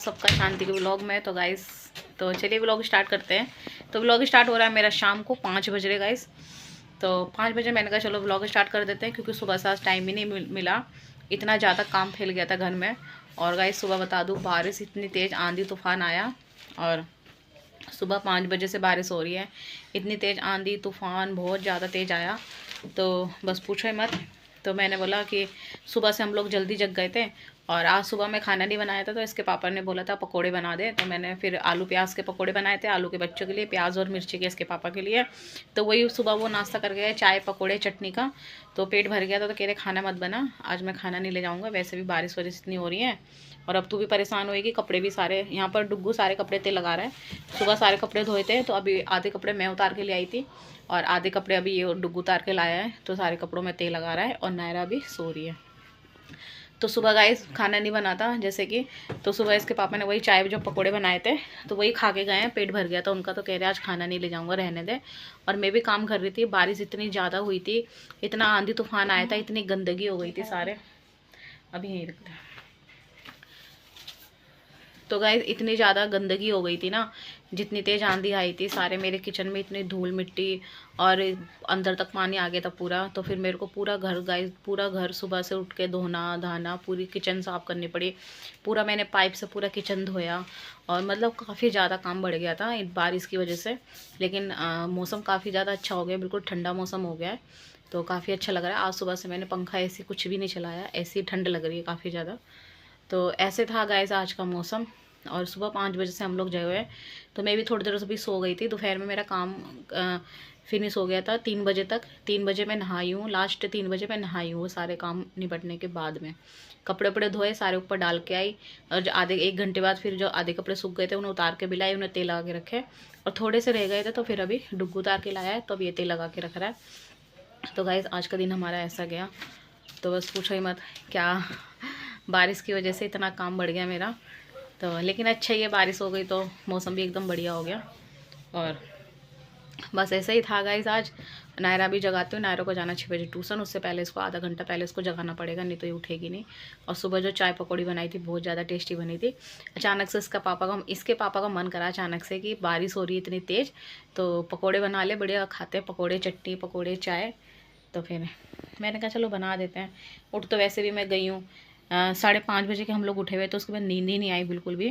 सबका शांति के व्लॉग में। तो गाइस तो चलिए व्लॉग स्टार्ट करते हैं। तो व्लॉग स्टार्ट हो रहा है मेरा शाम को 5 बज रहे गाइस। तो 5 बजे मैंने कहा चलो व्लॉग स्टार्ट कर देते हैं, क्योंकि सुबह से आज टाइम ही नहीं मिला। इतना ज़्यादा काम फैल गया था घर में। और गाइस सुबह बता दूँ, बारिश इतनी तेज़ आंधी तूफान आया और सुबह 5 बजे से बारिश हो रही है। इतनी तेज़ आंधी तूफान बहुत ज़्यादा तेज़ आया, तो बस पूछो ही मत। तो मैंने बोला कि सुबह से हम लोग जल्दी जग गए थे और आज सुबह में खाना नहीं बनाया था, तो इसके पापा ने बोला था पकोड़े बना दे। तो मैंने फिर आलू प्याज के पकोड़े बनाए थे, आलू के बच्चों के लिए, प्याज और मिर्ची के इसके पापा के लिए। तो वही सुबह वो नाश्ता कर गए, चाय पकोड़े चटनी का। तो पेट भर गया था, तो कह रहे खाना मत बना, आज मैं खाना नहीं ले जाऊँगा, वैसे भी बारिश वारिश इतनी हो रही है और अब तू भी परेशान होएगी। कपड़े भी सारे यहाँ पर डुग्गू सारे कपड़े ते लगा रहा है। सुबह सारे कपड़े धोए थे, तो अभी आधे कपड़े मैं उतार के ले आई थी और आधे कपड़े अभी ये डुग्गू उतार के लाया है। तो सारे कपड़ों में तेल लगा रहा है और नायरा भी सो रही है। तो सुबह गाइस खाना नहीं बना था जैसे कि, तो सुबह इसके पापा ने वही चाय जो पकोड़े बनाए थे तो वही खा के गए हैं, पेट भर गया था उनका। तो कह रहे आज खाना नहीं ले जाऊंगा, रहने दे। और मैं भी काम कर रही थी, बारिश इतनी ज़्यादा हुई थी, इतना आंधी तूफान आया था, इतनी गंदगी हो गई थी सारे। अभी यहीं रखते हैं। तो गाइस इतनी ज़्यादा गंदगी हो गई थी ना, जितनी तेज़ आंधी आई थी, सारे मेरे किचन में इतनी धूल मिट्टी और अंदर तक पानी आ गया था पूरा। तो फिर मेरे को पूरा घर गाइस, पूरा घर सुबह से उठ के धोना धाना, पूरी किचन साफ़ करनी पड़ी। पूरा मैंने पाइप से पूरा किचन धोया और मतलब काफ़ी ज़्यादा काम बढ़ गया था बारिश की वजह से। लेकिन मौसम काफ़ी ज़्यादा अच्छा हो गया, बिल्कुल ठंडा मौसम हो गया है, तो काफ़ी अच्छा लग रहा है। आज सुबह से मैंने पंखा ऐसी कुछ भी नहीं चलाया, ऐसी ठंड लग रही है काफ़ी ज़्यादा। तो ऐसे था गाइस आज का मौसम। और सुबह 5 बजे से हम लोग जगे हुए। तो मैं भी थोड़ी देर से भी सो गई थी। दोपहर में मेरा काम फिनिश हो गया था 3 बजे तक। 3 बजे मैं नहाई हूँ, लास्ट 3 बजे मैं नहाई हूँ, वो सारे काम निपटने के बाद में कपड़े वपड़े धोए, सारे ऊपर डाल के आई। और जो आधे 1 घंटे बाद फिर जो आधे कपड़े सूख गए थे उन्हें उतार के भी लाई, उन्हें तेल लगा के रखे। और थोड़े से रह गए थे तो फिर अभी डुग्गू उतार के लाया है, तो अब ये तेल लगा के रख रहा है। तो गाइस आज का दिन हमारा ऐसा गया। तो बस पूछो ही मत, क्या बारिश की वजह से इतना काम बढ़ गया मेरा। तो लेकिन अच्छा ही है, बारिश हो गई तो मौसम भी एकदम बढ़िया हो गया। और बस ऐसा ही था गाइस आज। नायरा भी जगाती हूँ, नायरा को जाना 6 बजे ट्यूशन, उससे पहले इसको आधा घंटा पहले इसको जगाना पड़ेगा, नहीं तो ये उठेगी नहीं। और सुबह जो चाय पकौड़ी बनाई थी बहुत ज़्यादा टेस्टी बनी थी। अचानक से इसके पापा का मन करा अचानक से कि बारिश हो रही है इतनी तेज़, तो पकौड़े बना ले, बढ़िया खाते हैं पकौड़े, चटनी पकौड़े चाय। तो फिर मैंने कहा चलो बना देते हैं। उठ तो वैसे भी मैं गई हूँ 5:30 बजे के हम लोग उठे हुए, तो उसके बाद नींद ही नहीं आई बिल्कुल भी,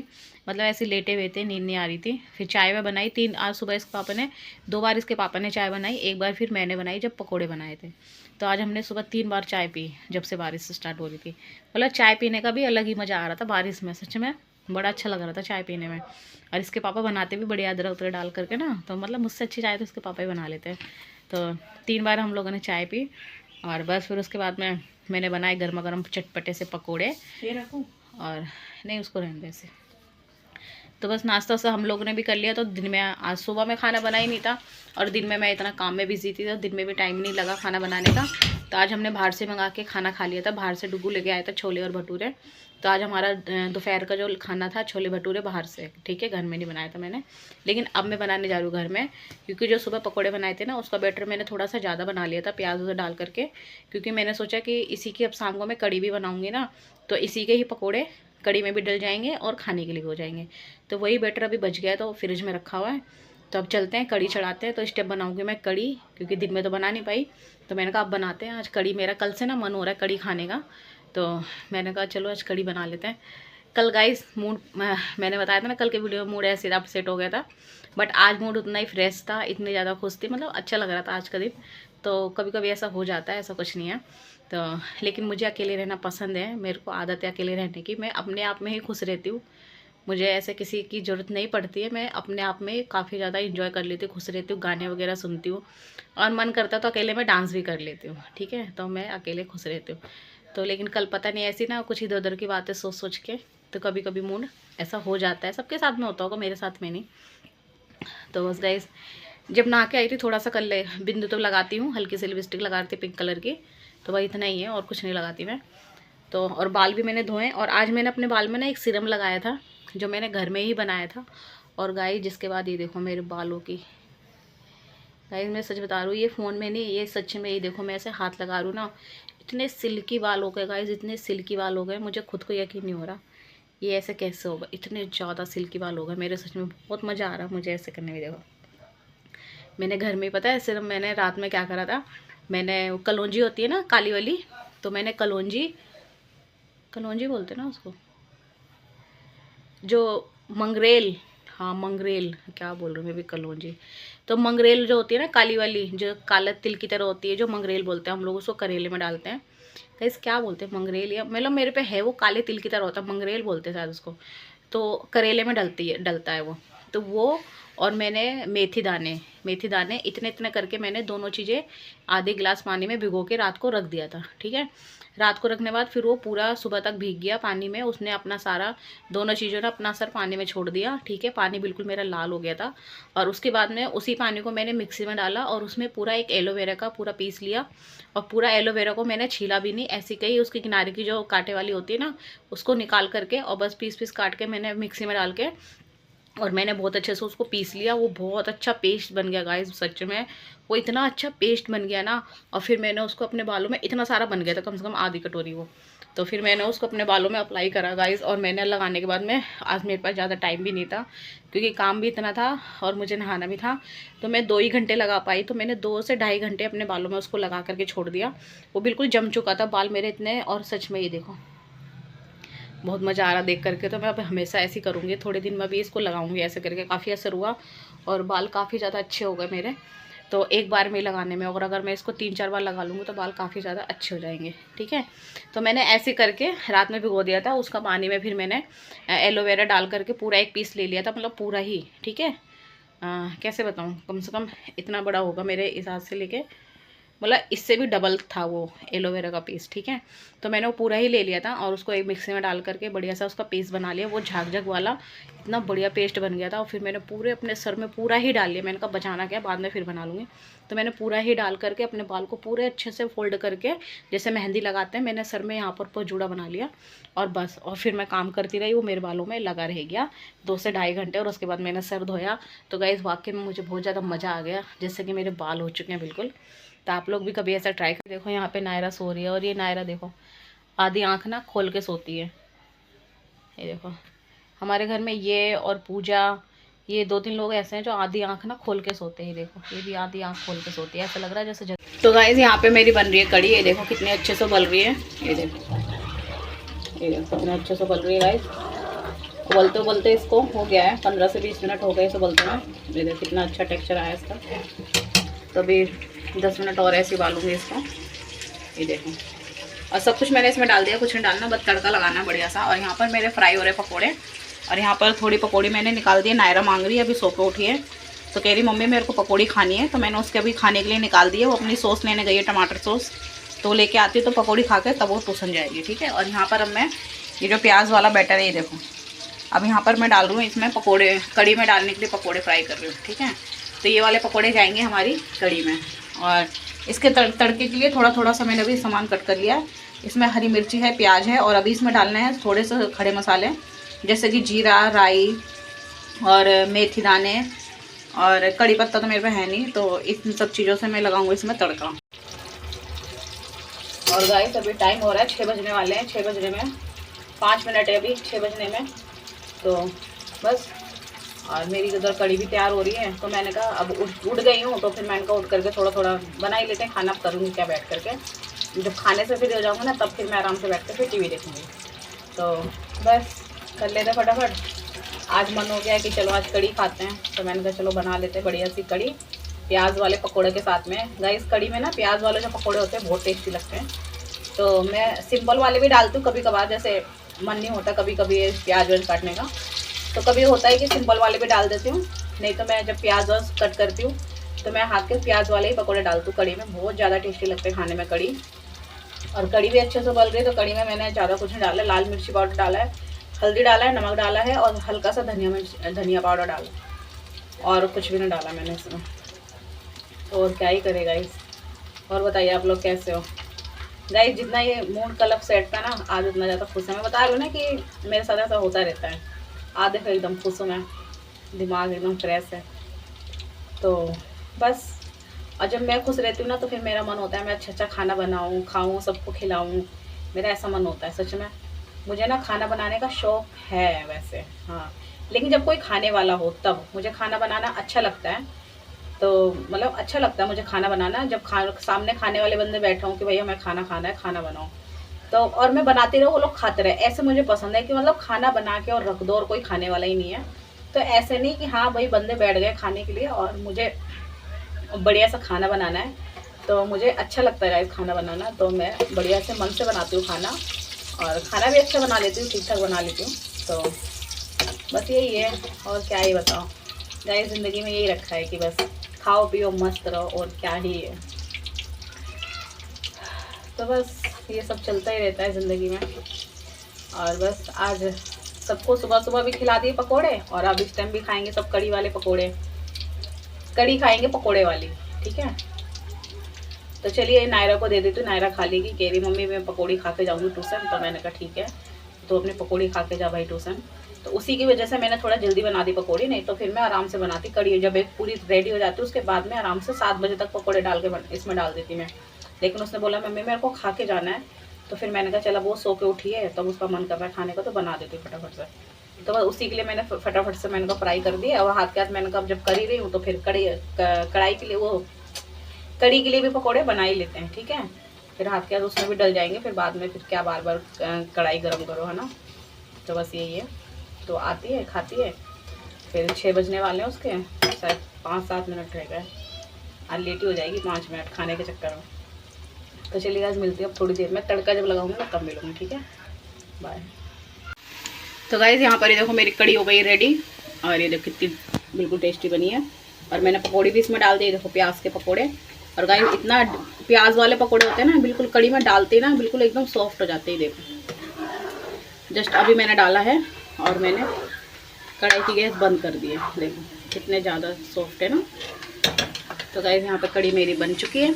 मतलब ऐसे लेटे हुए थे, नींद नहीं आ रही थी। फिर चाय में बनाई 3, आज सुबह इसके पापा ने 2 बार, इसके पापा ने चाय बनाई, एक बार फिर मैंने बनाई जब पकोड़े बनाए थे। तो आज हमने सुबह 3 बार चाय पी जब से बारिश स्टार्ट हो रही थी। मतलब चाय पीने का भी अलग ही मज़ा आ रहा था बारिश में, सच में बड़ा अच्छा लग रहा था चाय पीने में। और इसके पापा बनाते भी बढ़िया अदरक उदरक डाल करके ना, तो मतलब मुझसे अच्छी चाय तो इसके पापा ही बना लेते हैं। तो 3 बार हम लोगों ने चाय पी और बस फिर उसके बाद में मैंने बनाए गर्मा गर्म चटपटे से पकोड़े। ये रखूँ और नहीं, उसको रहने दे ऐसे। तो बस नाश्ता सा हम लोगों ने भी कर लिया। तो दिन में आज सुबह में खाना बना ही नहीं था और दिन में मैं इतना काम में बिजी थी, तो दिन में भी टाइम नहीं लगा खाना बनाने का। तो आज हमने बाहर से मंगा के खाना खा लिया था। बाहर से डुग्गू लेके आया था छोले और भटूरे। तो आज हमारा दोपहर का जो खाना था छोले भटूरे बाहर से, ठीक है, घर में नहीं बनाया था मैंने। लेकिन अब मैं बनाने जा रही हूँ घर में, क्योंकि जो सुबह पकोड़े बनाए थे ना, उसका बैटर मैंने थोड़ा सा ज़्यादा बना लिया था प्याज उधर डाल करके। क्योंकि मैंने सोचा कि इसी की अब शाम को मैं कड़ी भी बनाऊँगी ना, तो इसी के ही पकौड़े कड़ी में भी डल जाएंगे और खाने के लिए भी हो जाएंगे। तो वही बैटर अभी बच गया है, तो फ्रिज में रखा हुआ है। तो अब चलते हैं कड़ी चढ़ाते हैं। तो स्टेप बनाऊंगी मैं कड़ी, क्योंकि दिन में तो बना नहीं पाई। तो मैंने कहा अब बनाते हैं आज कड़ी, मेरा कल से ना मन हो रहा है कड़ी खाने का। तो मैंने कहा चलो आज कड़ी बना लेते हैं। कल गाइस मूड, मैंने बताया था ना कल के वीडियो में, मूड ऐसे अपसेट हो गया था, बट आज मूड उतना ही फ्रेश था, इतनी ज़्यादा खुश थी, मतलब अच्छा लग रहा था आज का दिन। तो कभी कभी ऐसा हो जाता है, ऐसा कुछ नहीं है। तो लेकिन मुझे अकेले रहना पसंद है, मेरे को आदत है अकेले रहने की, मैं अपने आप में ही खुश रहती हूँ, मुझे ऐसे किसी की ज़रूरत नहीं पड़ती है। मैं अपने आप में काफ़ी ज़्यादा इंजॉय कर लेती हूँ, खुश रहती हूँ, गाने वगैरह सुनती हूँ और मन करता तो अकेले मैं डांस भी कर लेती हूँ, ठीक है। तो मैं अकेले खुश रहती हूँ। तो लेकिन कल पता नहीं ऐसी ना कुछ इधर उधर की बातें सोच सोच के, तो कभी कभी मूड ऐसा हो जाता है, सबके साथ में होता होगा, मेरे साथ में नहीं। तो बस गाइस जब नहा के आई थी थोड़ा सा कर ले बिंदु तो लगाती हूँ, हल्की सी लिपस्टिक लगा रही थी पिंक कलर की, तो वही इतना ही है और कुछ नहीं लगाती मैं। तो और बाल भी मैंने धोए और आज मैंने अपने बाल में ना एक सीरम लगाया था जो मैंने घर में ही बनाया था। और गाइस जिसके बाद ये देखो मेरे बालों की, गाइस मैं सच बता रही हूँ, ये फ़ोन में नहीं, ये सच में, ये देखो मैं ऐसे हाथ लगा रही हूँ ना, इतने सिल्की बाल हो गए गाइस, इतने सिल्की बाल हो गए, मुझे खुद को यकीन नहीं हो रहा। ये ऐसे कैसे होगा, इतने ज़्यादा सिल्की बाल होगा मेरे, सच में बहुत मज़ा आ रहा है मुझे ऐसे करने में। देखो मैंने घर में ही पता है सिर्फ मैंने रात में क्या करा था, मैंने कलौंजी होती है ना काली वाली, तो मैंने कलौंजी, कलौंजी बोलते हैं ना उसको, जो मंगरेल, हाँ मंगरेल क्या बोल रही हूँ मैं भी, कलौंजी तो मंगरेल जो होती है ना काली वाली, जो काला तिल की तरह होती है, जो मंगरेल बोलते हैं हम लोग उसको, करेले में डालते हैं। गाइस क्या बोलते हैं, मंगरेल या मतलब मेरे पे है वो काले तिल की तरह होता है, मंगरेल बोलते हैं शायद उसको, तो करेले में डलता है वो, तो वो। और मैंने मेथी दाने, मेथी दाने इतने इतने करके मैंने दोनों चीज़ें आधे गिलास पानी में भिगो के रात को रख दिया था, ठीक है। रात को रखने के बाद फिर वो पूरा सुबह तक भीग गया पानी में, उसने अपना सारा, दोनों चीज़ों ने अपना असर पानी में छोड़ दिया, ठीक है। पानी बिल्कुल मेरा लाल हो गया था। और उसके बाद में उसी पानी को मैंने मिक्सी में डाला और उसमें पूरा एक एलोवेरा का पूरा पीस लिया, और पूरा एलोवेरा को मैंने छीला भी नहीं, ऐसी कहीं उसकी किनारे की जो कांटे वाली होती है ना, उसको निकाल करके और बस पीस पीस काट के मैंने मिक्सी में डाल के, और मैंने बहुत अच्छे से उसको पीस लिया। वो बहुत अच्छा पेस्ट बन गया गाइस, सच में वो इतना अच्छा पेस्ट बन गया ना। और फिर मैंने उसको अपने बालों में, इतना सारा बन गया था, कम से कम आधी कटोरी वो, तो फिर मैंने उसको अपने बालों में अप्लाई करा गाइस। और मैंने लगाने के बाद में, आज मेरे पास ज़्यादा टाइम भी नहीं था क्योंकि काम भी इतना था और मुझे नहाना भी था, तो मैं 2 ही घंटे लगा पाई। तो मैंने 2 से ढाई घंटे अपने बालों में उसको लगा करके छोड़ दिया। वो बिल्कुल जम चुका था बाल मेरे इतने, और सच में ये देखो बहुत मज़ा आ रहा देख करके। तो मैं अब हमेशा ऐसे ही करूँगी, थोड़े दिन में भी इसको लगाऊंगी ऐसे करके। काफ़ी असर हुआ और बाल काफ़ी ज़्यादा अच्छे हो गए मेरे, तो एक बार में लगाने में, और अगर मैं इसको 3-4 बार लगा लूँगी तो बाल काफ़ी ज़्यादा अच्छे हो जाएंगे, ठीक है। तो मैंने ऐसे करके रात में भिगो दिया था, उसका पानी में फिर मैंने एलोवेरा डाल करके पूरा एक पीस ले लिया था, मतलब पूरा ही, ठीक है। कैसे बताऊँ, कम से कम इतना बड़ा होगा मेरे हिसाब से, लेके मतलब इससे भी डबल था वो एलोवेरा का पेस्ट, ठीक है। तो मैंने वो पूरा ही ले लिया था और उसको एक मिक्सी में डाल करके बढ़िया सा उसका पेस्ट बना लिया। वो झाग वाला इतना बढ़िया पेस्ट बन गया था। और फिर मैंने पूरे अपने सर में पूरा ही डाल लिया, मैंने कहा बचाना क्या, बाद में फिर बना लूँगी। तो मैंने पूरा ही डाल करके अपने बाल को पूरे अच्छे से फोल्ड करके, जैसे मेहंदी लगाते हैं, मैंने सर में यहाँ पर जूड़ा बना लिया और बस। और फिर मैं काम करती रही, वो मेरे बालों में लगा रह गया 2 से ढाई घंटे। और उसके बाद मैंने सर धोया। तो गाइस वाकई में मुझे बहुत ज़्यादा मज़ा आ गया, जैसे कि मेरे बाल हो चुके हैं बिल्कुल। तो आप लोग भी कभी ऐसा ट्राई कर। देखो यहाँ पे नायरा सो रही है, और ये नायरा देखो आधी आंख ना खोल के सोती है। ये देखो हमारे घर में ये और पूजा, ये 2-3 लोग ऐसे हैं जो आधी आंख ना खोल के सोते हैं। देखो ये भी आधी आंख खोल के सोती है, ऐसा लग रहा है जैसे तो गाइस यहाँ पे मेरी बन रही है कड़ी। ये देखो कितने अच्छे से बल रही है, ये देखो, ये देखो कितने अच्छे से बल रही है गाइस। उबलते उबलते इसको हो गया है 15 से 20 मिनट हो गए इसे उबलते हैं। ये देखो कितना अच्छा टेक्सचर आया इसका। तो अभी 10 मिनट और ऐसे उबालूंगी इसको। ये देखो, और सब कुछ मैंने इसमें डाल दिया, कुछ नहीं डालना, बस तड़का लगाना बढ़िया सा। और यहाँ पर मेरे फ्राई हो रहे पकोड़े, और यहाँ पर थोड़ी पकोड़ी मैंने निकाल दी है। नायरा मांग रही है, अभी सो के उठी है, तो कह रही मम्मी मेरे को पकोड़ी खानी है, तो मैंने उसके अभी खाने के लिए निकाल दी है। वो अपनी सॉस लेने गई है, टमाटर सॉस, तो लेके आती है तो पकौड़ी खा के तब वो टूसन जाएगी, ठीक है। और यहाँ पर अब मैं ये जो प्याज वाला बैटर है, ये देखो अब यहाँ पर मैं डाल रही हूँ इसमें पकोड़े, कड़ी में डालने के लिए पकोड़े फ्राई कर रही हूँ, ठीक है। तो ये वाले पकोड़े जाएंगे हमारी कड़ी में। और इसके तड़के के लिए थोड़ा थोड़ा सा मैंने अभी सामान कट कर लिया है। इसमें हरी मिर्ची है, प्याज है, और अभी इसमें डालने हैं थोड़े से खड़े मसाले, जैसे कि जीरा, राई और मेथी दाने, और कड़ी पत्ता तो मेरे पे है नहीं, तो इन सब चीज़ों से मैं लगाऊंगी इसमें तड़का। और गाइस अभी टाइम हो रहा है 6 बजने वाले हैं, 6 बजने में 5 मिनट है अभी 6 बजने में, तो बस। और मेरी उधर कड़ी भी तैयार हो रही है, तो मैंने कहा अब उठ गई हूँ, तो फिर मैंने कहा उठ करके थोड़ा थोड़ा बना ही लेते हैं खाना। करूँगी क्या बैठ करके, जब खाने से फिर हो जाऊँगा ना, तब फिर मैं आराम से बैठ कर फिर टीवी देखूँगी। तो बस कर लेते फटाफट। आज मन हो गया है कि चलो आज कड़ी खाते हैं, तो मैंने कहा चलो बना लेते बढ़िया सी कड़ी प्याज वाले पकोड़े के साथ में। गाइस कड़ी में ना प्याज वाले जो पकोड़े होते हैं बहुत टेस्टी लगते हैं। तो मैं सिंपल वाले भी डालती हूँ कभी कभार, जैसे मन नहीं होता कभी कभी प्याज व्याज काटने का, तो कभी होता है कि सिंपल वाले भी डाल देती हूँ। नहीं तो मैं जब प्याज व्याज कट करती हूँ तो मैं हाथ के प्याज वाले ही पकोड़े डालती हूँ कड़ी में। बहुत ज़्यादा टेस्टी लगते हैं खाने में कड़ी। और कड़ी भी अच्छे से उबल रही है, तो कड़ी में मैंने ज़्यादा कुछ नहीं डाला, लाल मिर्ची पाउडर डाला है, हल्दी डाला है, नमक डाला है, और हल्का सा धनिया पाउडर डाला, और कुछ भी नहीं डाला मैंने इसमें। तो और क्या ही करेगा इस। और बताइए आप लोग कैसे हो गाइस। जितना ये मूड कलप सेट था ना, आज उतना ज़्यादा खुश है। मैं बता रही हूँ ना कि मेरे साथ ऐसा होता रहता है, आज देखो एकदम खुश हूँ मैं, दिमाग एकदम फ्रेश है। तो बस, और जब मैं खुश रहती हूँ ना, तो फिर मेरा मन होता है मैं अच्छा अच्छा खाना बनाऊँ, खाऊँ, सबको खिलाऊँ, मेरा ऐसा मन होता है सच में। मुझे ना खाना बनाने का शौक है वैसे, हाँ, लेकिन जब कोई खाने वाला हो तब मुझे खाना बनाना अच्छा लगता है। तो मतलब अच्छा लगता है मुझे खाना बनाना, जब सामने खाने वाले बंदे बैठे हों कि भैया मैं खाना खाना है, खाना बनाओ, तो और मैं बनाती रहूँ, वो लोग खाते रहे, ऐसे मुझे पसंद है कि मतलब खाना बना के और रख दो और कोई खाने वाला ही नहीं है। तो ऐसे नहीं कि हाँ भाई बंदे बैठ गए खाने के लिए और मुझे बढ़िया सा खाना बनाना है। तो मुझे अच्छा लगता है गाइस खाना बनाना, तो मैं बढ़िया से मन से बनाती हूँ खाना, और खाना भी अच्छा बना लेती हूँ, ठीक ठाक बना लेती हूँ। तो बस यही है, और क्या ही बताओ गाइस, ज़िंदगी में यही रखा है कि बस खाओ पियो मस्त रहो, और क्या ही है। तो बस ये सब चलता ही रहता है ज़िंदगी में। और बस आज सबको सुबह सुबह भी खिला दिए पकोड़े, और अब इस टाइम भी खाएंगे सब कड़ी वाले पकोड़े, कड़ी खाएंगे पकोड़े वाली, ठीक है। तो चलिए नायरा को दे देती हूँ, नायरा खा लेगी, कह रही मम्मी मैं पकौड़ी खा के जाऊँगी ट्यूशन। तो मैंने कहा ठीक है, तो अपनी पकौड़ी खा के जा भाई ट्यूशन। तो उसी की वजह से मैंने थोड़ा जल्दी बना दी पकौड़ी, नहीं तो फिर मैं आराम से बनाती कड़ी, जब एक पूरी रेडी हो जाती उसके बाद में आराम से 7 बजे तक पकौड़े डाल के इसमें डाल देती मैं। लेकिन उसने बोला मम्मी मेरे को खा के जाना है, तो फिर मैंने कहा चला वो सो के उठी है, तब उसका मन कर रहा है खाने का, तो बना देती हूँ फटाफट से। तो बस उसी के लिए मैंने फटाफट से मैंने कहा फ्राई कर दिया, और हाथ के हाथ मैंने कहा जब कर ही रही हूँ तो फिर कढ़ाई के लिए, वो कड़ी के लिए भी पकौड़े बना ही लेते हैं, ठीक है। फिर हाथ के हाथ उसमें भी डल जाएंगे, फिर बाद में फिर क्या बार बार कढ़ाई गर्म करो, है ना। तो बस यही है। तो आती है खाती है, फिर 6 बजने वाले हैं उसके, शायद 5-7 मिनट रह गए, आज लेट ही हो जाएगी 5 मिनट खाने के चक्कर में। तो चलिए आज मिलती है अब थोड़ी देर में, तड़का जब लगाऊंगी ना तब मिलूंगी, ठीक है, बाय। तो गाइस यहाँ पर ये देखो मेरी कड़ी हो गई रेडी, और ये देखो कितनी बिल्कुल टेस्टी बनी है। और मैंने पकौड़े भी इसमें डाल दिए, देखो प्याज के पकौड़े। और गाइस इतना प्याज वाले पकौड़े होते हैं ना, बिल्कुल कड़ी में डालते ही ना बिल्कुल एकदम सॉफ्ट हो जाते हैं। देखो जस्ट अभी मैंने डाला है, और मैंने कढ़ाई की गैस बंद कर दी है, देखो कितने ज़्यादा सॉफ्ट है ना। तो गाइस यहाँ पे कड़ी मेरी बन चुकी है।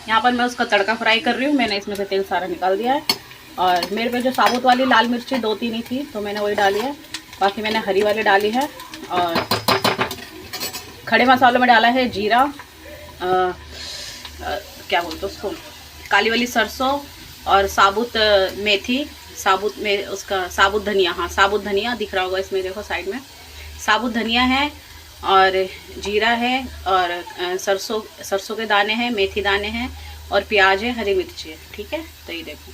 यहाँ पर मैं उसका तड़का फ्राई कर रही हूँ, मैंने इसमें से तेल सारा निकाल दिया है। और मेरे पे जो साबुत वाली लाल मिर्ची 2-3 ही थी, तो मैंने वही डाली है, बाकी मैंने हरी वाली डाली है। और खड़े मसालों में डाला है जीरा, क्या बोलते उसको, काली वाली सरसों, और साबुत मेथी, साबुत में उसका साबुत धनिया, हाँ साबुत धनिया दिख रहा होगा इसमें, देखो साइड में साबुत धनिया है, और जीरा है, और सरसों के दाने हैं, मेथी दाने हैं, और प्याज है, हरी मिर्ची है, ठीक है। तो ये देखो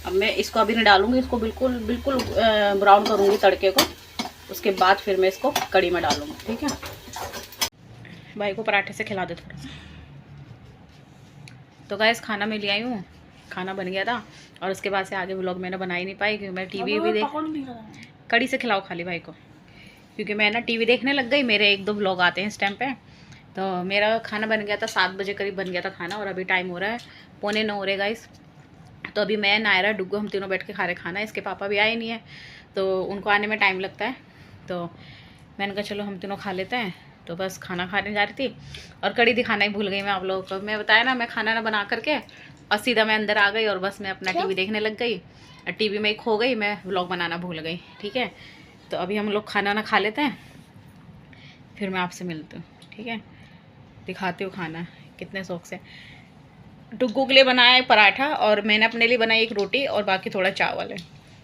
अब मैं इसको अभी नहीं डालूंगी, इसको बिल्कुल बिल्कुल ब्राउन करूँगी तड़के को, उसके बाद फिर मैं इसको कड़ी में डालूँगी, ठीक है। भाई को पराठे से खिला दे थोड़ा सा। तो गाइस खाना मैं ले आई हूँ, खाना बन गया था, और उसके बाद से आगे व्लॉग मैंने बना ही नहीं पाई, क्योंकि मैं टीवी भी देख, कड़ी से खिलाओ खाली भाई को, क्योंकि मैं ना टीवी देखने लग गई, मेरे 1-2 व्लॉग आते हैं इस टाइम पे। तो मेरा खाना बन गया था 7 बजे करीब बन गया था खाना, और अभी टाइम हो रहा है 8:45 हो रहे गाइस। तो अभी मैं, नायरा, डुग्गू हम तीनों बैठ के खा रहे खाना, इसके पापा भी आए नहीं है, तो उनको आने में टाइम लगता है। तो मैंने कहा चलो हम तीनों खा लेते हैं, तो बस खाना खाने जा रही थी, और कड़ी दिखाना ही भूल गई मैं आप लोगों को। मैं बताया ना मैं खाना ना बना करके और सीधा मैं अंदर आ गई, और बस मैं अपना टीवी देखने लग गई, और टीवी में ही खो गई, मैं व्लॉग बनाना भूल गई, ठीक है। तो अभी हम लोग खाना ना खा लेते हैं, फिर मैं आपसे मिलती हूँ, ठीक है। दिखाती हूँ खाना कितने शौक से। डुग्गू के लिए बनाया है पराठा, और मैंने अपने लिए बनाई एक रोटी, और बाकी थोड़ा चावल है।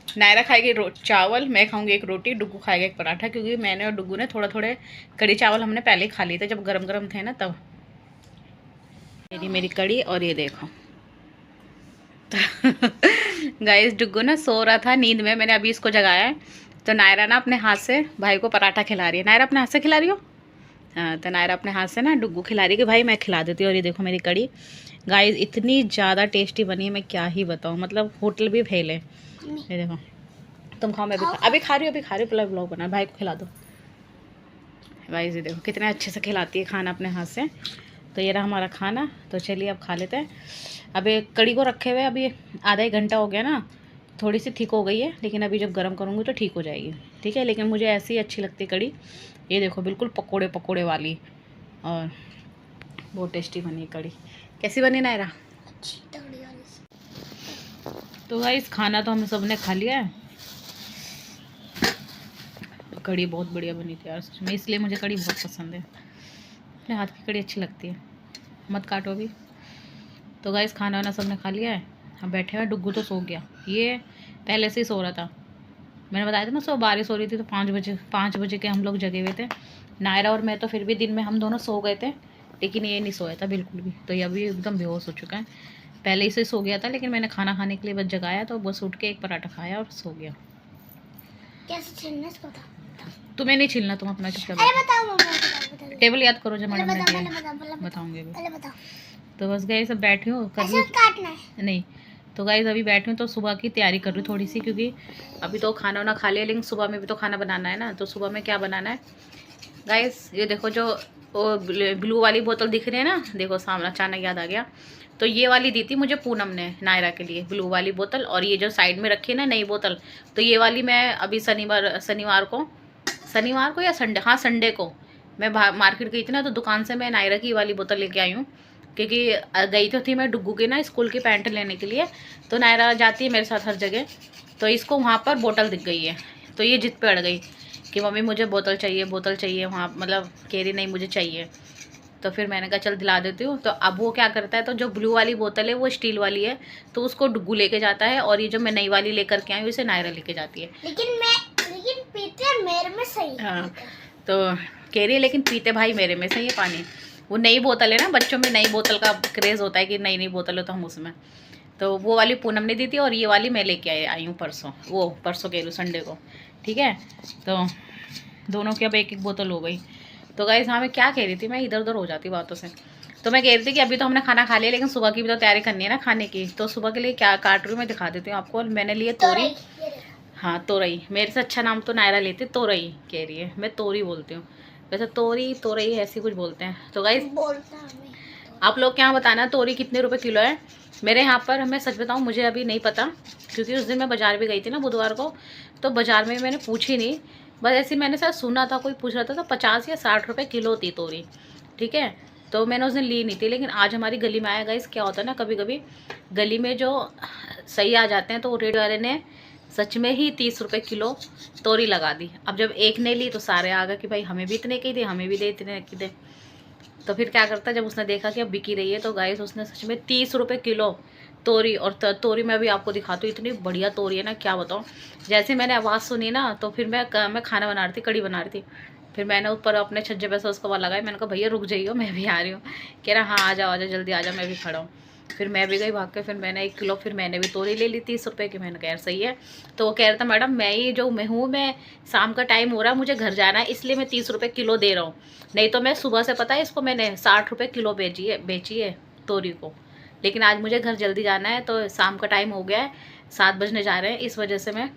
नायरा खाएगी चावल, मैं खाऊंगी एक रोटी, डुग्गू खाएगा एक पराठा, क्योंकि मैंने और डुग्गू ने थोड़ा थोड़े कड़ी चावल हमने पहले ही खा लिए थे जब गरम गरम थे ना तब। मेरी कड़ी, और ये देखो गाइस डुग्गू ना सो रहा था नींद में, मैंने अभी इसको जगाया है। तो नायरा ना अपने हाथ से भाई को पराठा खिला रही है। नायरा अपने हाथ से खिला रही हो? हाँ, तो नायरा अपने हाथ से ना डुग्गू खिला रही है कि भाई मैं खिला देती हूँ। और ये देखो मेरी कड़ी गाइस इतनी ज़्यादा टेस्टी बनी है, मैं क्या ही बताऊँ, मतलब होटल भी फेल है। ये देखो तुम खाओ, मैं अभी खा रही हूँ पूरा ब्लॉग बना, भाई को खिला दो। गाइस ये देखो कितने अच्छे से खिलाती है खाना अपने हाथ से। तो ये रहा हमारा खाना, तो चलिए अब खा लेते हैं। अभी कड़ी को रखे हुए अभी आधा 1 घंटा हो गया ना, थोड़ी सी थिक हो गई है, लेकिन अभी जब गर्म करूँगी तो ठीक हो जाएगी, ठीक है। लेकिन मुझे ऐसी अच्छी लगती है कड़ी। ये देखो बिल्कुल पकोड़े पकोड़े वाली, और बहुत टेस्टी बनी कड़ी। कैसी बनी नायरा? अच्छी तगड़ी वाली। तो गाइस खाना तो हम सब ने खा लिया है, कड़ी बहुत बढ़िया बनी थी यार, मैं इसलिए मुझे कड़ी बहुत पसंद है, अपने हाथ की कड़ी अच्छी लगती है, मत काटो भी। तो गाइस खाना वाना सब ने खा लिया है, हम बैठे हुए, डुग्गू तो सो गया, ये पहले से ही सो रहा था। मैंने बताया था ना, सो बारिश हो रही थी तो 5 बजे के हम लोग जगे हुए थे। नायरा और मैं तो फिर भी दिन में हम दोनों सो गए थे, लेकिन ये नहीं सोया था बिल्कुल भी। तो ये अभी एकदम बेहोश हो चुका है, पहले ही से सो गया था, लेकिन मैंने खाना खाने के लिए बस जगाया तो बस उठ के एक पराठा खाया और सो गया। कैसे छीलना इसको था? तुम्हें नहीं छीलना, तुम अपना चुपचाप बताओ। टेबल याद करो जब मैडम बताओ। बताऊंगी अभी। पहले बताओ। तो बस गए सब बैठी हूँ कर ऐसे काटना है? नहीं। तो गाइस अभी बैठी हूँ तो सुबह की तैयारी कर रही हूँ थोड़ी सी, क्योंकि अभी तो खाना वाना खा लिया, लेकिन सुबह में भी तो खाना बनाना है ना। तो सुबह में क्या बनाना है गाइस, ये देखो जो वो ब्लू वाली बोतल दिख रही है ना, देखो सामने अचानक याद आ गया। तो ये वाली दी थी मुझे पूनम ने नायरा के लिए, ब्लू वाली बोतल। और ये जो साइड में रखी है ना नई बोतल, तो ये वाली मैं अभी शनिवार को या संडे, हाँ संडे को मैं मार्केट गई थी ना, तो दुकान से मैं नायरा की वाली बोतल लेके आई हूँ। क्योंकि गई तो थी मैं डुग्गू के ना स्कूल की पैंट लेने के लिए, तो नायरा जाती है मेरे साथ हर जगह। तो इसको वहाँ पर बोतल दिख गई है, तो ये जिद पे अड़ गई कि मम्मी मुझे बोतल चाहिए वहाँ, मतलब कह रही नहीं मुझे चाहिए। तो फिर मैंने कहा चल दिला देती हूँ। तो अब वो क्या करता है, तो जो ब्लू वाली बोतल है वो स्टील वाली है, तो उसको डुग्गू लेके जाता है, और ये जो मैं नई वाली लेकर के आई हूँ इसे नायरा लेके जाती है। लेकिन पीते मेरे में सही है। हाँ, तो कह रही है लेकिन पीते भाई मेरे में से ये पानी। वो नई बोतल है ना, बच्चों में नई बोतल का क्रेज़ होता है कि नई नई बोतल हो तो हम उसमें। तो वो वाली पूनम ने दी थी, और ये वाली मैं लेके आई हूँ परसों कह रही हूँ संडे को, ठीक है। तो दोनों की अब एक एक बोतल हो गई। तो गाइस हाँ, मैं क्या कह रही थी, मैं इधर उधर हो जाती बातों से। तो मैं कह रही थी कि अभी तो हमने खाना खा लिया, लेकिन सुबह की भी तो तैयारी करनी है ना खाने की। तो सुबह के लिए क्या काट रही हूँ मैं दिखा देती हूँ आपको। मैंने लिए तोरी। हाँ तोरई, मेरे से अच्छा नाम तो नायरा लेती, तोरई कह रही है, मैं तोरी बोलती हूँ। वैसे तोरई ऐसी कुछ बोलते हैं। तो गाइस आप लोग क्या बताना तोरी कितने रुपए किलो है। मेरे यहाँ पर, मैं सच बताऊँ मुझे अभी नहीं पता, क्योंकि उस दिन मैं बाज़ार भी गई थी ना बुधवार को, तो बाज़ार में मैंने पूछी नहीं, बस ऐसे मैंने शायद सुना था कोई पूछ रहा था, तो 50 या 60 रुपये किलो थी तोरी, ठीक है। तो मैंने उस दिन ली नहीं थी, लेकिन आज हमारी गली में आया गाइस, क्या होता है ना कभी कभी गली में जो सही आ जाते हैं, तो रेट वाले ने सच में ही 30 रुपये किलो तोरी लगा दी। अब जब एक ने ली तो सारे आ गए कि भाई हमें भी इतने की दे, हमें भी दे इतने की दे। तो फिर क्या करता, जब उसने देखा कि अब बिकी रही है, तो गाइस उसने सच में 30 रुपये किलो तोरी। और तोरी मैं भी आपको दिखाती हूँ, इतनी बढ़िया तोरी है ना, क्या बताऊँ। जैसे मैंने आवाज़ सुनी ना, तो फिर मैं खाना बना रही थी, कड़ी बना रही थी। फिर मैंने ऊपर अपने छज्जे पे से उसको आवाज़ लगाई, मैंने कहा भैया रुक जाइए मैं भी आ रही हूँ। कह रहा हाँ आ जाओ जल्दी आ जाओ, मैं भी खड़ा हूँ। फिर मैं भी गई भाग के, फिर मैंने 1 किलो फिर मैंने भी तोरी ले ली 30 रुपये की। मैंने कहा यार सही है। तो वो कह रहा था मैडम मैं शाम का टाइम हो रहा है, मुझे घर जाना है, इसलिए मैं 30 रुपये किलो दे रहा हूँ, नहीं तो मैं सुबह से पता है इसको मैंने 60 रुपये किलो बेची है तोरी को। लेकिन आज मुझे घर जल्दी जाना है, तो शाम का टाइम हो गया है, 7 बजने जा रहे हैं, इस वजह से मैं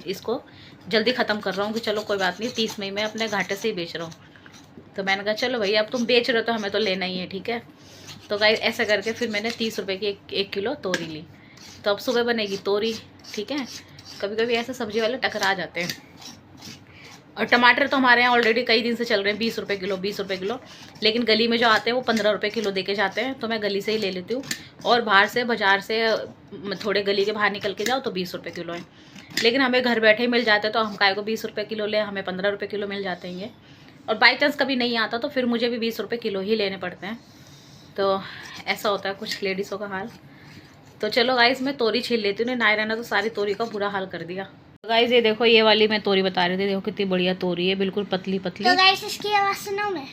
इसको जल्दी ख़त्म कर रहा हूँ कि चलो कोई बात नहीं, 30 में मैं अपने घाटे से ही बेच रहा हूँ। तो मैंने कहा चलो भैया अब तुम बेच रहे हो तो हमें तो लेना ही है, ठीक है। तो गाइस ऐसा करके फिर मैंने 30 रुपये की एक किलो तोरी ली। तो अब सुबह बनेगी तोरी, ठीक है। कभी कभी ऐसे सब्जी वाले टकरा जाते हैं। और टमाटर तो हमारे यहाँ ऑलरेडी कई दिन से चल रहे हैं 20 रुपये किलो, लेकिन गली में जो आते हैं वो 15 रुपये किलो दे के जाते हैं, तो मैं गली से ही ले लेती हूँ। और बाज़ार से थोड़े गली के बाहर निकल के जाओ तो 20 रुपये किलो है, लेकिन हमें घर बैठे ही मिल जाते हैं, तो हम काय को 20 रुपये किलो ले, हमें 15 रुपये किलो मिल जाते हैं ये। और बाई चांस कभी नहीं आता तो फिर मुझे भी 20 रुपये किलो ही लेने पड़ते हैं। तो ऐसा होता है कुछ लेडीज़ों का हाल। तो चलो गाइस मैं तोरी छील लेती हूँ, नायरा ने तो सारी तोरी का बुरा हाल कर दिया। गाइस ये देखो, ये वाली मैं तोरी बता रही थी, देखो कितनी बढ़िया तोरी है, बिल्कुल पतली पतली। तो गाइस इसकी आवाज़ सुनो मैं,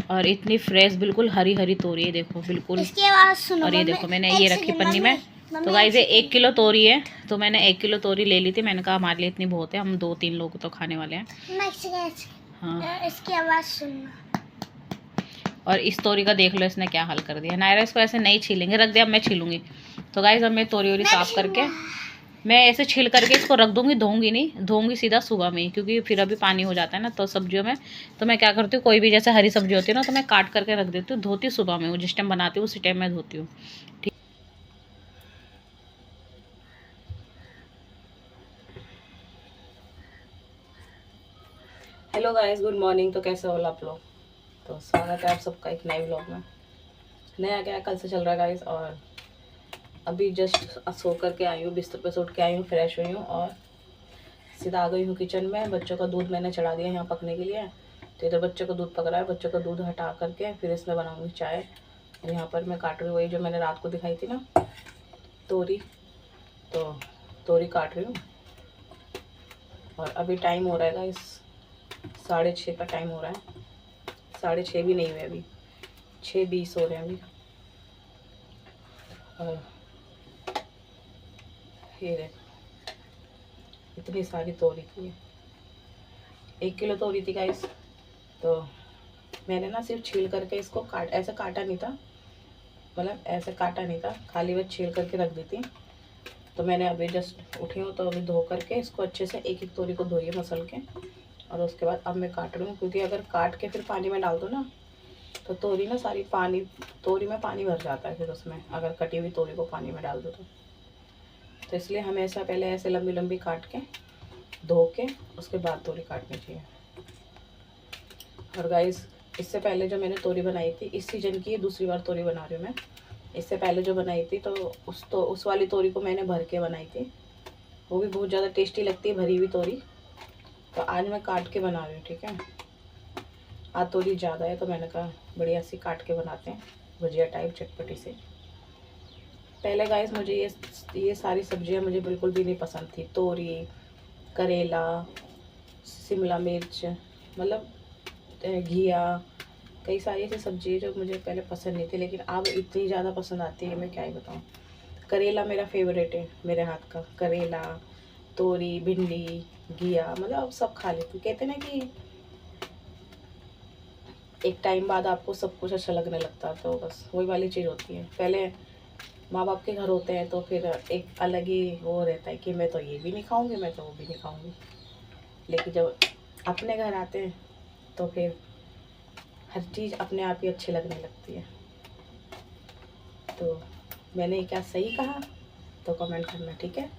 और इतनी फ्रेश बिल्कुल हरी हरी तोरी है, देखो बिल्कुल इसकी आवाज़ सुनो। और ये देखो मैंने ये रखी पन्नी में। तो गाइस ये 1 किलो तोरी है, तो मैंने 1 किलो तोरी ले ली थी। मैंने कहा हमारे लिए इतनी बहुत है, हम 2-3 लोग तो खाने वाले हैं। हाँ इसकी आवाज़ सुनना। और इस तोरी का देख लो इसने क्या हाल कर दिया। नायरा इसको ऐसे नहीं छीलेंगे, रख दिया, अब मैं छीलूंगी। तो गाइस अब मैं तोरी वोरी साफ करके मैं ऐसे छिल करके इसको रख दूंगी, धोऊंगी सीधा सुबह में ही, क्योंकि फिर अभी पानी हो जाता है ना तो सब्जियों में। तो मैं क्या करती हूँ, कोई भी जैसे हरी सब्जी होती है ना, तो मैं काट करके रख देती हूँ, धोती सुबह में, वो जिस टाइम बनाती हूँ उसी टाइम मैं धोती हूँ, ठीक। Hello guys, good morning. तो कैसे हो आप लोग? तो स्वागत है आप सबका एक नए व्लॉग में। नया क्या कल से चल रहा है गाइस। और अभी जस्ट सो करके आई हूँ, बिस्तर पे से उठ के आई हूँ, फ्रेश हुई हूँ और सीधा आ गई हूँ किचन में। बच्चों का दूध मैंने चढ़ा दिया यहाँ पकने के लिए। तो इधर बच्चों का दूध पक रहा है, बच्चों का दूध हटा करके फिर इसमें बनाऊँगी चाय। और यहाँ पर मैं काट रही हूँ वही जो मैंने रात को दिखाई थी ना, तोरी, तो तोरी काट रही हूँ। और अभी टाइम हो रहा है गाइस, 6:30 का टाइम हो रहा है। 6:30 भी नहीं हुए अभी, 6:20 हो रहे हैं अभी। और ये देखो इतनी सारी तोरी थी, 1 किलो तोरी थी गाइस। तो मैंने ना सिर्फ छील करके इसको ऐसे काटा नहीं था, मतलब ऐसे काटा नहीं था, खाली बस छील करके रख दी थी। तो मैंने अभी जस्ट उठी हूँ, तो अभी धो करके इसको अच्छे से एक एक तोरी को धोइए मसल के, और उसके बाद अब मैं काट रही हूँ। क्योंकि अगर काट के फिर पानी में डाल दो ना, तो तोरी ना सारी तोरी में पानी भर जाता है फिर उसमें, अगर कटी हुई तोरी को पानी में डाल दो तो इसलिए हमें ऐसा पहले ऐसे लंबी लंबी काट के धो के उसके बाद तोरी काटनी चाहिए। और गाइस, इससे पहले जो मैंने तोरी बनाई थी, इस सीजन की दूसरी बार तोरी बना रही हूँ मैं। इससे पहले जो बनाई थी तो उस वाली तोरी को मैंने भर के बनाई थी, वो भी बहुत ज़्यादा टेस्टी लगती है भरी हुई तोरी। तो आज मैं काट के बना रही हूँ, ठीक है। आज तोरी ज़्यादा है तो मैंने कहा बढ़िया सी काट के बनाते हैं, भुजिया टाइप चटपटी से। पहले गाइस मुझे ये सारी सब्जियां मुझे बिल्कुल भी नहीं पसंद थी। तोरी, करेला, शिमला मिर्च, मतलब घिया, कई सारी ऐसी सब्जी है जो मुझे पहले पसंद नहीं थी, लेकिन अब इतनी ज़्यादा पसंद आती है, मैं क्या ही बताऊँ। करेला मेरा फेवरेट है, मेरे हाथ का करेला, तोरी, भिंडी, घिया, मतलब अब सब खा लेती हूँ। कहते ना कि एक टाइम बाद आपको सब कुछ अच्छा लगने लगता है, तो बस वही वाली चीज़ होती है। पहले माँ बाप के घर होते हैं तो फिर एक अलग ही वो रहता है कि मैं तो ये भी नहीं खाऊंगी, मैं तो वो भी नहीं खाऊंगी। लेकिन जब अपने घर आते हैं तो फिर हर चीज़ अपने आप ही अच्छी लगने लगती है। तो मैंने क्या सही कहा तो कमेंट करना, ठीक है।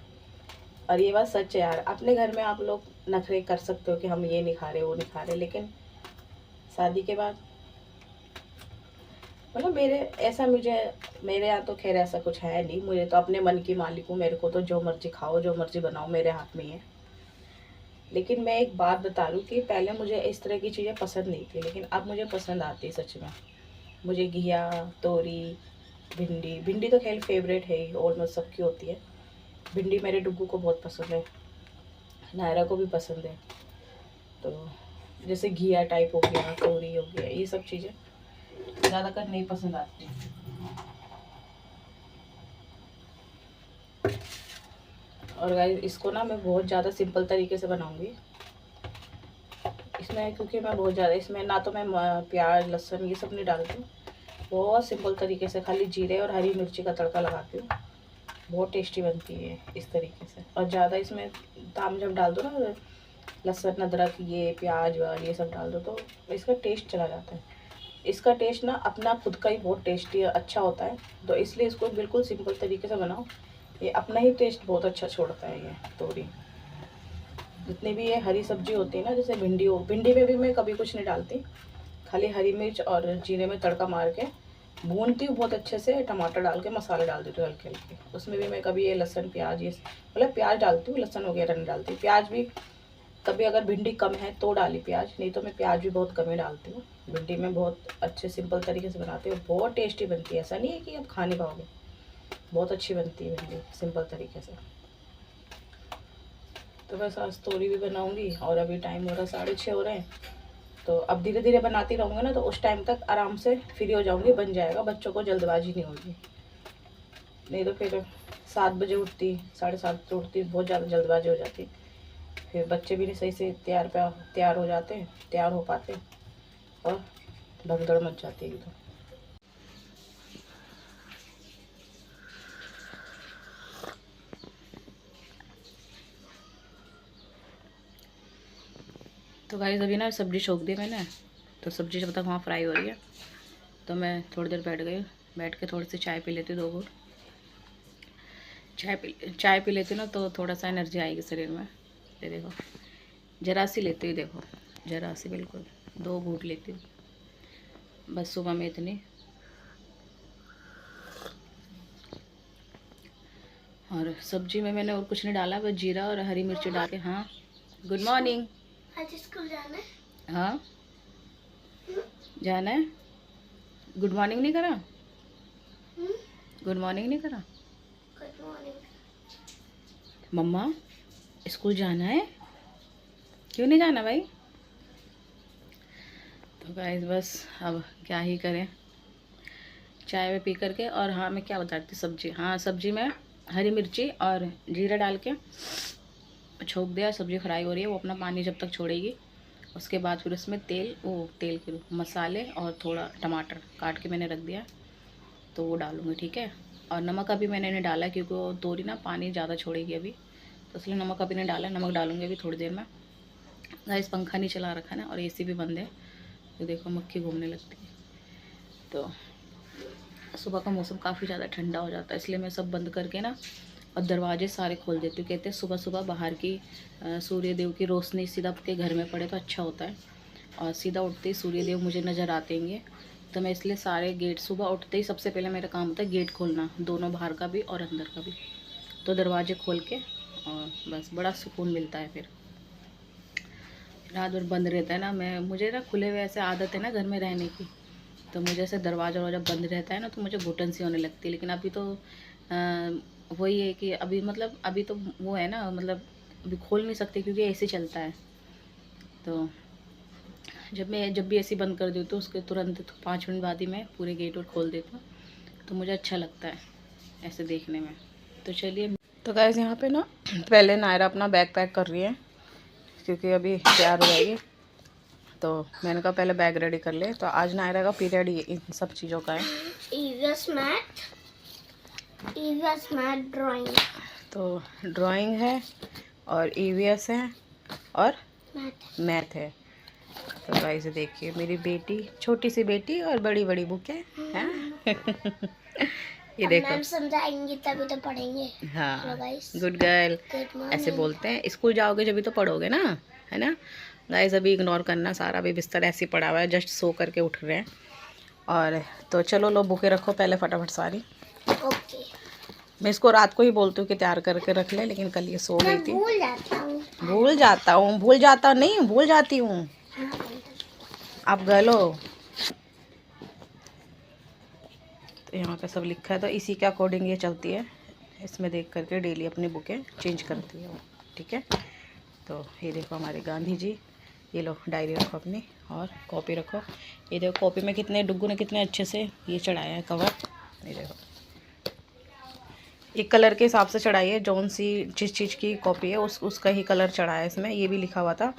और ये बात सच है यार, अपने घर में आप लोग नखरे कर सकते हो कि हम ये नहीं खा रहे, वो नहीं खा रहे, लेकिन शादी के बाद मतलब मेरे यहाँ तो खैर ऐसा कुछ है नहीं। मुझे तो अपने मन की मालिक हूँ, मेरे को तो जो मर्जी खाओ, जो मर्जी बनाओ, मेरे हाथ में ही है। लेकिन मैं एक बात बता रही हूँ कि पहले मुझे इस तरह की चीज़ें पसंद नहीं थी, लेकिन अब मुझे पसंद आती है सच में। मुझे घिया, तोरी, भिंडी तो खैर फेवरेट है ही, ऑलमोस्ट सबकी होती है। भिंडी मेरे डुग्गू को बहुत पसंद है, नायरा को भी पसंद है। तो जैसे घिया टाइप हो गया, तोरी हो गया, ये सब चीज़ें ज़्यादातर नहीं पसंद आती। और गाइस, इसको ना मैं बहुत ज़्यादा सिंपल तरीके से बनाऊंगी इसमें, क्योंकि मैं बहुत ज़्यादा इसमें ना तो मैं प्याज लहसुन ये सब नहीं डालती हूँ। बहुत सिंपल तरीके से खाली जीरे और हरी मिर्ची का तड़का लगाती हूँ। बहुत टेस्टी बनती है इस तरीके से। और ज़्यादा इसमें दाम जब डाल दो ना, लहसुन अदरक ये प्याज व्याज ये सब डाल दो, तो इसका टेस्ट चला जाता है। इसका टेस्ट ना अपना खुद का ही बहुत टेस्टी अच्छा होता है। तो इसलिए इसको बिल्कुल सिंपल तरीके से बनाओ, ये अपना ही टेस्ट बहुत अच्छा छोड़ता है। ये तोरी जितनी भी ये हरी सब्जी होती है ना, जैसे भिंडी हो, भिंडी में भी मैं कभी कुछ नहीं डालती, खाली हरी मिर्च और जीरे में तड़का मार के भूनती हूँ बहुत अच्छे से, टमाटर डाल के मसाले डाल देती हूँ हल्के हल्के। उसमें भी मैं कभी ये लहसुन प्याज ये मतलब प्याज डालती हूँ, लहसुन वगैरह नहीं डालती। प्याज भी कभी अगर भिंडी कम है तो डाली प्याज, नहीं तो मैं प्याज भी बहुत कम ही डालती हूँ। भिंडी में बहुत अच्छे सिंपल तरीके से बनाती हूँ, बहुत टेस्टी बनती है। ऐसा नहीं है कि आप खा नहीं पाओगे, बहुत अच्छी बनती है भिंडी सिंपल तरीके से। तो बस आज तोरी भी बनाऊँगी, और अभी टाइम हो रहा है 6:30 हो रहे हैं। तो अब धीरे धीरे बनाती रहूँगी ना, तो उस टाइम तक आराम से फ्री हो जाऊँगी, बन जाएगा। बच्चों को जल्दबाजी नहीं होगी, नहीं तो फिर 7 बजे उठती, 7:30 उठती, बहुत ज़्यादा जल्दबाजी हो जाती। फिर बच्चे भी नहीं सही से तैयार हो जाते, तैयार हो पाते, और भगदड़ मच जाती है एकदम। तो गाइस, अभी ना सब्ज़ी छोक दी मैंने, तो सब्ज़ी जब तक वहाँ फ्राई हो रही है तो मैं थोड़ी देर बैठ के थोड़ी सी चाय पी लेती हूँ, 2 घूंट चाय पी लेती हूँ ना, तो थोड़ा सा एनर्जी आएगी शरीर में। ये देखो, जरा सी लेती हूँ, देखो जरा सी, बिल्कुल 2 घूंट लेती हूँ बस सुबह में इतनी। और सब्जी में मैंने और कुछ नहीं डाला, बस जीरा और हरी मिर्ची डाल के। हाँ, गुड मॉर्निंग। आज स्कूल जाना है? हाँ जाना है। गुड मॉर्निंग नहीं करा? गुड मॉर्निंग नहीं करा? Good morning. मम्मा स्कूल जाना है? क्यों नहीं जाना भाई? तो गाइस बस अब क्या ही करें, चाय में पी करके। और हाँ, मैं क्या बता रही थी, सब्जी, हाँ सब्जी में हरी मिर्ची और जीरा डाल के छोंक दिया। सब्जी फ्राई हो रही है, वो अपना पानी जब तक छोड़ेगी उसके बाद फिर उसमें तेल के मसाले और थोड़ा टमाटर काट के मैंने रख दिया, तो वो डालूँगी, ठीक है। और नमक अभी मैंने नहीं डाला क्योंकि वो तोरी ना पानी ज़्यादा छोड़ेगी अभी, तो इसलिए नमक अभी नहीं डाला। नमक डालूँगी अभी थोड़ी देर में। गाइस पंखा नहीं चला रखा ना, और एसी भी बंद है, तो देखो मक्खी घूमने लगती है। तो सुबह का मौसम काफ़ी ज़्यादा ठंडा हो जाता है, इसलिए मैं सब बंद करके ना और दरवाजे सारे खोल देती हूँ। कहते हैं सुबह सुबह बाहर की सूर्य देव की रोशनी सीधा आपके घर में पड़े तो अच्छा होता है, और सीधा उठते ही सूर्य देव मुझे नज़र आते हैं। तो मैं इसलिए सारे गेट सुबह उठते ही सबसे पहले मेरा काम होता है गेट खोलना, दोनों बाहर का भी और अंदर का भी। तो दरवाजे खोल के और बस बड़ा सुकून मिलता है। फिर रात भर बंद रहता है ना, मुझे ना खुले हुए ऐसे आदत है ना घर में रहने की, तो मुझे ऐसे दरवाज़ा बंद रहता है ना तो मुझे घुटन सी होने लगती है। लेकिन अभी तो वही है कि अभी मतलब अभी तो वो है ना, मतलब अभी खोल नहीं सकते क्योंकि एसी चलता है। तो जब भी एसी बंद कर देती हूँ उसके तुरंत 5 मिनट बाद ही मैं पूरे गेट और खोल देती हूँ, तो मुझे अच्छा लगता है ऐसे देखने में। तो चलिए, तो गाइस यहाँ पे ना पहले नायरा अपना बैग पैक कर रही है क्योंकि अभी तैयार हो जाएगी, तो मैंने कहा पहले बैग रेडी कर ले। तो आज नायरा का पीरियड इन सब चीज़ों का है। EVS मैथ ड्राइंग, तो ड्राइंग है और EVS है और मैथ है। तो गाइस देखिए मेरी बेटी, छोटी सी बेटी और बड़ी बड़ी बुक है। ये देखो, मैम समझाएंगी तभी तो पढ़ेंगे। हाँ गुड गर्ल, ऐसे बोलते हैं। स्कूल जाओगे जब भी तो पढ़ोगे ना, है ना। गाइस अभी इग्नोर करना, सारा भी बिस्तर ऐसे ही पड़ा हुआ है, जस्ट सो करके उठ रहे हैं। और तो चलो लो बुकें रखो पहले फटाफट सारी। ओके। मैं इसको रात को ही बोलती हूँ कि तैयार करके रख ले, लेकिन कल ये सो गई थी। भूल जाता हूँ भूल जाता नहीं, भूल जाती हूँ। आप गलो। तो यहाँ पे सब लिखा है, तो इसी के अकॉर्डिंग ये चलती है, इसमें देख करके डेली अपनी बुकें चेंज करती है वो, ठीक है। तो ये देखो हमारे गांधी जी, ये लो डायरी रखो अपनी और कॉपी रखो। ये देखो कॉपी में कितने डुग्गू ने कितने अच्छे से ये चढ़ाया है कवर। ये देखो एक कलर के हिसाब से चढ़ाई है, जौन सी जिस चीज़ की कॉपी है उसका ही कलर चढ़ाया है इसमें। ये भी लिखा हुआ था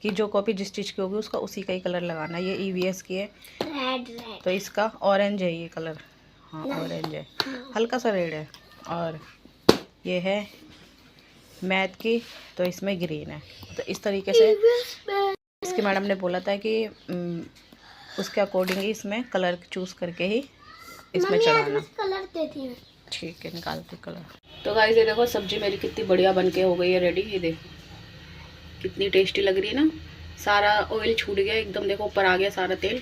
कि जो कॉपी जिस चीज़ की होगी उसका उसी का ही कलर लगाना है। ये EVS की है, रेड, तो इसका ऑरेंज है ये कलर, हाँ ऑरेंज है, हल्का सा रेड है। और ये है मैथ की, तो इसमें ग्रीन है। तो इस तरीके से इसके मैडम ने बोला था कि उसके अकॉर्डिंग ही इसमें कलर चूज़ करके ही इसमें चढ़ाना। कलर देती हूँ, ठीक है निकालती कलर। तो गाइस ये देखो सब्जी मेरी कितनी बढ़िया बन के हो गई है रेडी। ये देखो कितनी टेस्टी लग रही है ना, सारा ऑयल छूट गया एकदम, देखो ऊपर आ गया सारा तेल।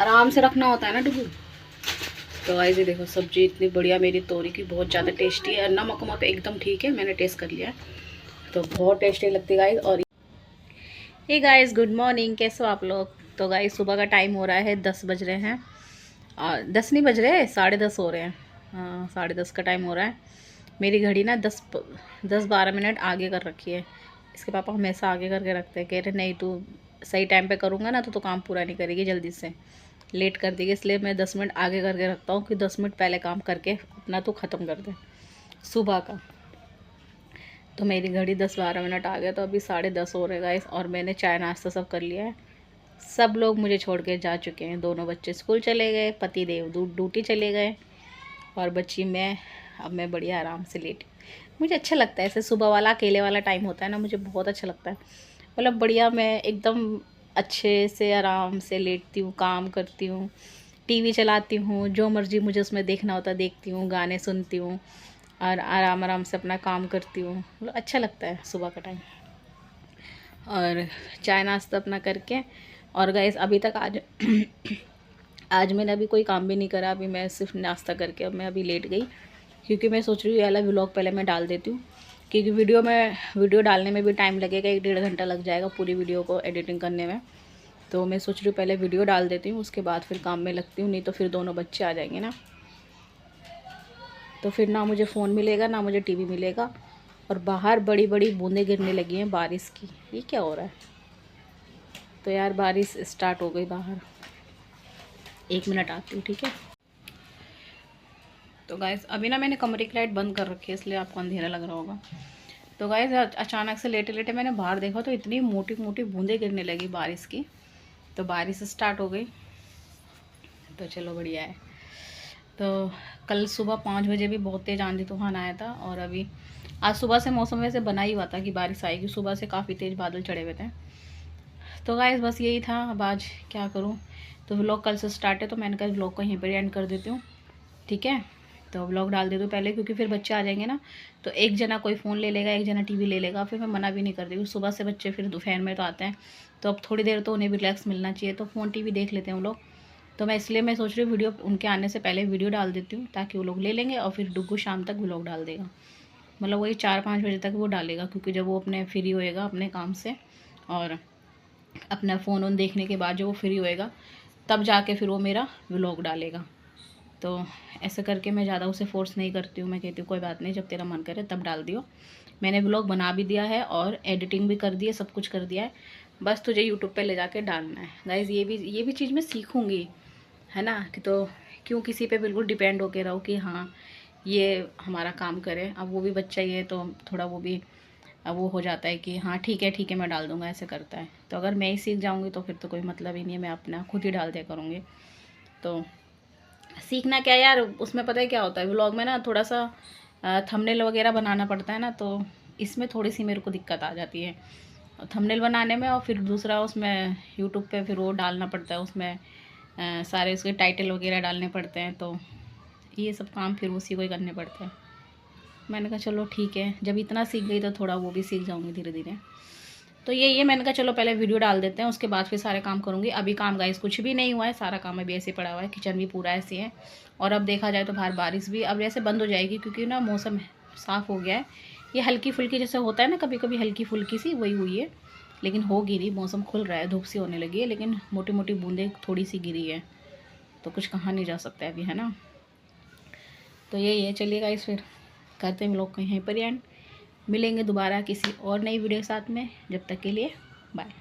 आराम से रखना होता है ना डुबू। तो गाइस ये देखो सब्जी इतनी बढ़िया मेरी तोरी की, बहुत ज़्यादा टेस्टी है। नमक वमक एकदम ठीक है, मैंने टेस्ट कर लिया है, तो बहुत टेस्टी लगती है गाइस। और हे गाइस गुड मॉर्निंग, कैसे हो आप लोग। तो गाइस सुबह का टाइम हो रहा है, 10 बज रहे हैं, और 10 नहीं बज रहे, 10:30 हो रहे हैं। हाँ 10:30 का टाइम हो रहा है। मेरी घड़ी ना 10-12 मिनट आगे कर रखी है। इसके पापा हमेशा आगे करके रखते हैं, कह रहे नहीं तू सही टाइम पे करूँगा ना तो काम पूरा नहीं करेगी, जल्दी से लेट कर देगी, इसलिए मैं 10 मिनट आगे करके रखता हूँ कि 10 मिनट पहले काम करके अपना तो ख़त्म कर दे सुबह का। तो मेरी घड़ी 10-12 मिनट आ गया, तो अभी 10:30 हो रहे गाइस। और मैंने चाय नाश्ता सब कर लिया है। सब लोग मुझे छोड़ के जा चुके हैं, दोनों बच्चे स्कूल चले गए, पति देव ड्यूटी चले गए, और बच्ची मैं, अब मैं बढ़िया आराम से लेटी। मुझे अच्छा लगता है ऐसे सुबह वाला अकेले वाला टाइम होता है ना, मुझे बहुत अच्छा लगता है। मतलब बढ़िया, मैं एकदम अच्छे से आराम से लेटती हूँ, काम करती हूँ, टीवी चलाती हूँ, जो मर्ज़ी मुझे उसमें देखना होता है देखती हूँ, गाने सुनती हूँ, और आराम आराम से अपना काम करती हूँ। मतलब अच्छा लगता है सुबह का टाइम। और चाय नाश्ता अपना करके, और गाइस अभी तक आज मैंने अभी कोई काम भी नहीं करा, अभी मैं सिर्फ नाश्ता करके अब मैं अभी लेट गई, क्योंकि मैं सोच रही हूँ ये वाला व्लॉग पहले मैं डाल देती हूँ, क्योंकि वीडियो डालने में भी टाइम लगेगा, 1-1.5 घंटा लग जाएगा पूरी वीडियो को एडिटिंग करने में। तो मैं सोच रही हूँ पहले वीडियो डाल देती हूँ, उसके बाद फिर काम में लगती हूँ, नहीं तो फिर दोनों बच्चे आ जाएंगे ना। तो फिर ना मुझे फ़ोन मिलेगा ना मुझे टीवी मिलेगा। और बाहर बड़ी बड़ी बूंदें गिरने लगी हैं बारिश की। ये क्या हो रहा है? तो यार बारिश स्टार्ट हो गई बाहर। 1 मिनट आती हूँ, ठीक है। तो गाइस अभी ना मैंने कमरे की लाइट बंद कर रखी है, इसलिए आपको अंधेरा लग रहा होगा। तो गाइस अचानक से लेटे लेटे मैंने बाहर देखा तो इतनी मोटी मोटी बूंदें गिरने लगी बारिश की। तो बारिश स्टार्ट हो गई। तो चलो बढ़िया है। तो कल सुबह 5 बजे भी बहुत तेज़ आंधी तूफान आया था, और अभी आज सुबह से मौसम वैसे बना ही हुआ था कि बारिश आएगी। सुबह से काफ़ी तेज़ बादल चढ़े हुए थे। तो गाइस बस यही था। अब आज क्या करूँ, तो व्लॉग कल से स्टार्ट है, तो मैंने कहा व्लॉग को यहीं पर एंड कर देती हूँ, ठीक है। तो व्लॉग डाल देती हूँ पहले, क्योंकि फिर बच्चे आ जाएंगे ना, तो एक जना कोई फ़ोन ले लेगा, एक जना टीवी ले लेगा। फिर मैं मना भी नहीं करती, क्योंकि सुबह से बच्चे फिर दोपहर में तो आते हैं, तो अब थोड़ी देर तो उन्हें भी रिलैक्स मिलना चाहिए, तो फ़ोन टीवी देख लेते हैं वो लोग। तो मैं इसलिए मैं सोच रही हूँ वीडियो उनके आने से पहले वीडियो डाल देती हूँ, ताकि वो लोग ले लेंगे और फिर डुग्गू शाम तक व्लॉग डाल देगा। मतलब वही 4-5 बजे तक वो डालेगा, क्योंकि जब वो अपने फ्री होएगा अपने काम से और अपना फ़ोन ऑन देखने के बाद जब वो फ्री होएगा, तब जाके फिर वो मेरा व्लॉग डालेगा। तो ऐसे करके मैं ज़्यादा उसे फ़ोर्स नहीं करती हूँ। मैं कहती हूँ कोई बात नहीं, जब तेरा मन करे तब डाल दियो। मैंने व्लॉग बना भी दिया है और एडिटिंग भी कर दी है, सब कुछ कर दिया है। बस तुझे यूट्यूब पे ले जाके डालना है। गाइज़ ये भी चीज़ मैं सीखूँगी, है ना। कि तो क्यों किसी पे बिल्कुल डिपेंड होके रहो कि हाँ ये हमारा काम करे। अब वो भी बच्चा ही है, तो थोड़ा वो भी अब वो हो जाता है कि हाँ ठीक है मैं डाल दूँगा, ऐसे करता है। तो अगर मैं ही सीख जाऊँगी तो फिर तो कोई मतलब ही नहीं है, मैं अपना खुद ही डाल दिया करूँगी। तो सीखना क्या यार, उसमें पता है क्या होता है, व्लॉग में ना थोड़ा सा थंबनेल वगैरह बनाना पड़ता है ना, तो इसमें थोड़ी सी मेरे को दिक्कत आ जाती है थंबनेल बनाने में। और फिर दूसरा उसमें यूट्यूब पे फिर वो डालना पड़ता है, उसमें सारे उसके टाइटल वगैरह डालने पड़ते हैं, तो ये सब काम फिर उसी को ही करने पड़ते हैं। मैंने कहा चलो ठीक है, जब इतना सीख गई तो थोड़ा वो भी सीख जाऊँगी धीरे धीरे। तो ये मैंने कहा चलो पहले वीडियो डाल देते हैं, उसके बाद फिर सारे काम करूँगी। अभी काम गाइस कुछ भी नहीं हुआ है, सारा काम अभी ऐसे पड़ा हुआ है, किचन भी पूरा ऐसे है। और अब देखा जाए तो बाहर बारिश भी अब ऐसे बंद हो जाएगी, क्योंकि ना मौसम साफ़ हो गया है। ये हल्की फुल्की जैसे होता है ना कभी कभी, हल्की फुल्की सी वही हुई है, लेकिन हो गिरी। मौसम खुल रहा है, धूप सी होने लगी है, लेकिन मोटी मोटी बूंदें थोड़ी सी गिरी है, तो कुछ कहा नहीं जा सकता अभी, है ना। तो यही है, चलिए गाइस फिर करते हैं लोग कहीं पर एंड। मिलेंगे दोबारा किसी और नई वीडियो के साथ में, जब तक के लिए बाय।